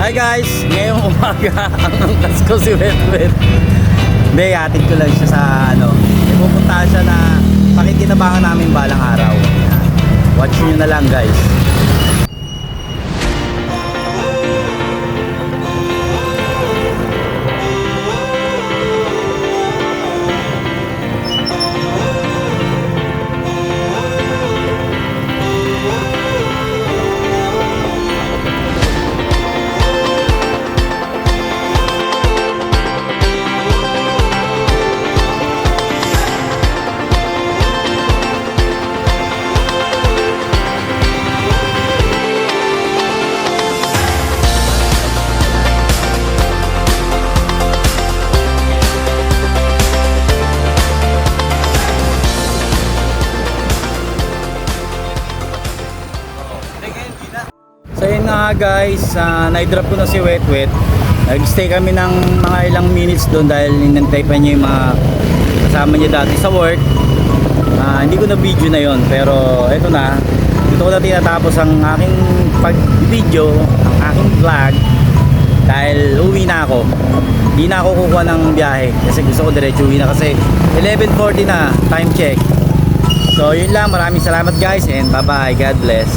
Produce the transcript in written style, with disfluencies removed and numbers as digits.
Hi guys! Ngayong umaga, ang angkas ko si Wet. Hindi, hatid ko lang siya sa may pupuntahan siya na pakikinabangan namin balang araw. Yan. Watch nyo na lang guys. So yun na nga guys, na-drop ko na si Wet. Nag-stay kami ng mga ilang minutes doon dahil inantay pa niya yung mga kasama niya dati sa work. Hindi ko na video na yon, pero eto na, dito ko na tinatapos ang aking pag-video, ang aking vlog, dahil uwi na ako. Hindi na ako kukuha ng biyahe kasi gusto ko diretso uwi na kasi 11:40 na, time check. So yun lang, maraming salamat guys and bye bye, God bless.